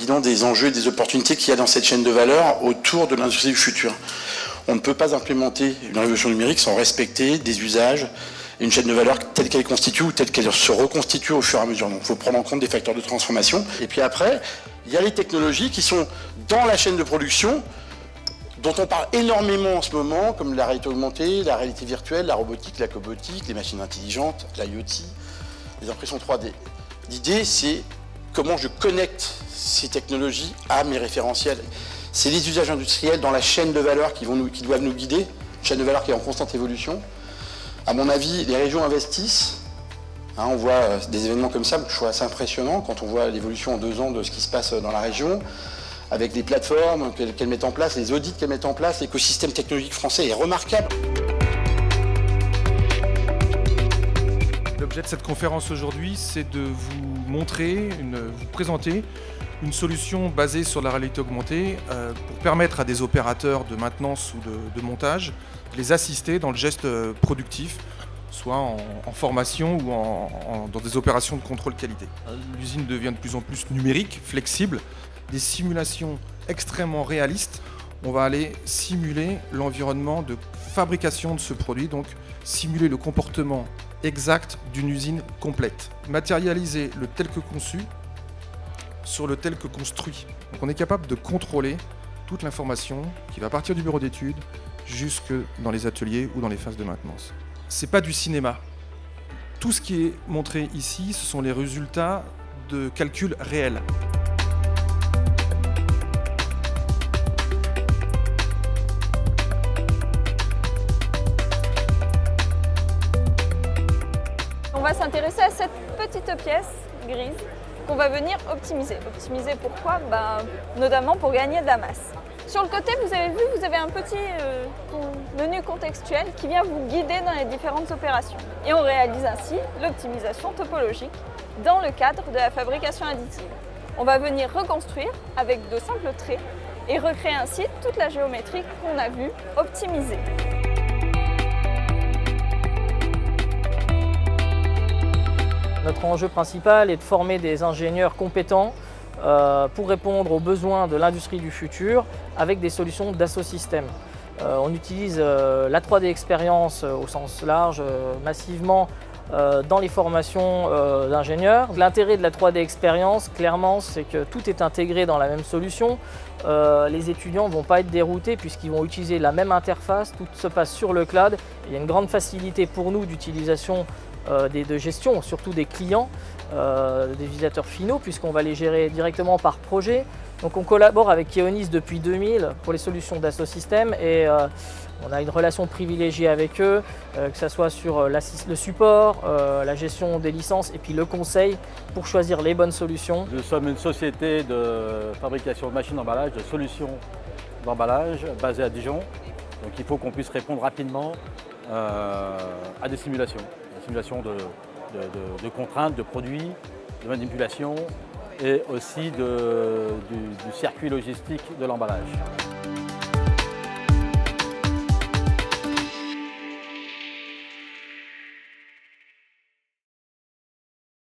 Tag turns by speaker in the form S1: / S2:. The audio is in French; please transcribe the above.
S1: bilan des enjeux et des opportunités qu'il y a dans cette chaîne de valeur autour de l'industrie du futur. On ne peut pas implémenter une révolution numérique sans respecter des usages et une chaîne de valeur telle qu'elle est constituée ou telle qu'elle se reconstitue au fur et à mesure. Donc il faut prendre en compte des facteurs de transformation. Et puis après, il y a les technologies qui sont dans la chaîne de production, dont on parle énormément en ce moment, comme la réalité augmentée, la réalité virtuelle, la robotique, la cobotique, les machines intelligentes, l'IoT, les impressions 3D. L'idée, c'est comment je connecte ces technologies à mes référentiels. C'est les usages industriels dans la chaîne de valeur qui doivent nous guider, une chaîne de valeur qui est en constante évolution. À mon avis, les régions investissent. On voit des événements comme ça, que je trouve assez impressionnant quand on voit l'évolution en 2 ans de ce qui se passe dans la région, avec les plateformes qu'elles mettent en place, les audits qu'elles mettent en place. L'écosystème technologique français est remarquable.
S2: L'objet de cette conférence aujourd'hui, c'est de vous présenter une solution basée sur la réalité augmentée pour permettre à des opérateurs de maintenance ou de montage de les assister dans le geste productif, soit en formation ou dans des opérations de contrôle qualité. L'usine devient de plus en plus numérique, flexible, des simulations extrêmement réalistes. On va aller simuler l'environnement de fabrication de ce produit, donc simuler le comportement exact d'une usine complète. Matérialiser le tel que conçu sur le tel que construit. Donc on est capable de contrôler toute l'information qui va partir du bureau d'études jusque dans les ateliers ou dans les phases de maintenance. C'est pas du cinéma. Tout ce qui est montré ici, ce sont les résultats de calculs réels.
S3: On va s'intéresser à cette petite pièce grise qu'on va venir optimiser. Optimiser pourquoi? Notamment pour gagner de la masse. Sur le côté, vous avez vu, vous avez un petit menu contextuel qui vient vous guider dans les différentes opérations. Et on réalise ainsi l'optimisation topologique dans le cadre de la fabrication additive. On va venir reconstruire avec de simples traits et recréer ainsi toute la géométrie qu'on a vue optimisée.
S4: Notre enjeu principal est de former des ingénieurs compétents pour répondre aux besoins de l'industrie du futur avec des solutions d'assosystème. On utilise la 3D expérience au sens large massivement dans les formations d'ingénieurs. L'intérêt de la 3D expérience, clairement, c'est que tout est intégré dans la même solution. Les étudiants ne vont pas être déroutés puisqu'ils vont utiliser la même interface, tout se passe sur le cloud. Il y a une grande facilité pour nous d'utilisation de gestion, surtout des clients, des utilisateurs finaux, puisqu'on va les gérer directement par projet. Donc on collabore avec Keonis depuis 2000 pour les solutions d'assosystème et on a une relation privilégiée avec eux, que ce soit sur le support, la gestion des licences et puis le conseil pour choisir les bonnes solutions.
S5: Nous sommes une société de fabrication de machines d'emballage, de solutions d'emballage basée à Dijon. Donc il faut qu'on puisse répondre rapidement à des simulations. Des simulations de contraintes, de produits, de manipulation et aussi du circuit logistique de l'emballage.